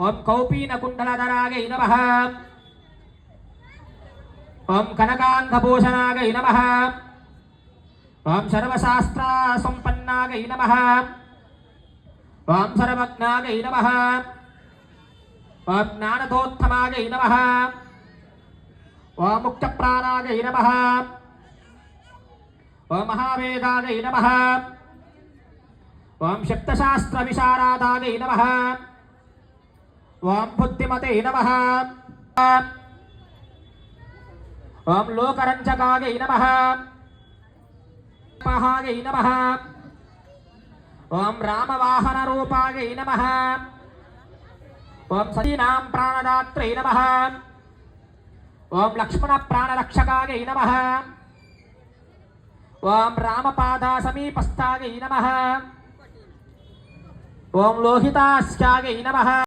ओम कौपीनकुण्डलधरायै नमः ओम कनकान्धभूषणायै नमः ओम सर्वशास्त्रसम्पन्नायै नमः ओम सर्वज्ञायै नमः ओम ज्ञानदोत्तमायै नमः ओम मुक्तप्राणायै नमः ओम महावेदायै नमः ओम सप्तशास्त्रविशारदायै नमः ओम बुद्धिमते नमः ओम लोकरञ्जकायै नमः महायै नमः ओम रामवाहनरूपायै नमः ओम सतीनां प्राणदात्रै नमः ओम लक्ष्मणप्राणरक्षकायै नमः ओम रामपादसमीपस्थायै नमः ओम लोहितास्यायै नमः।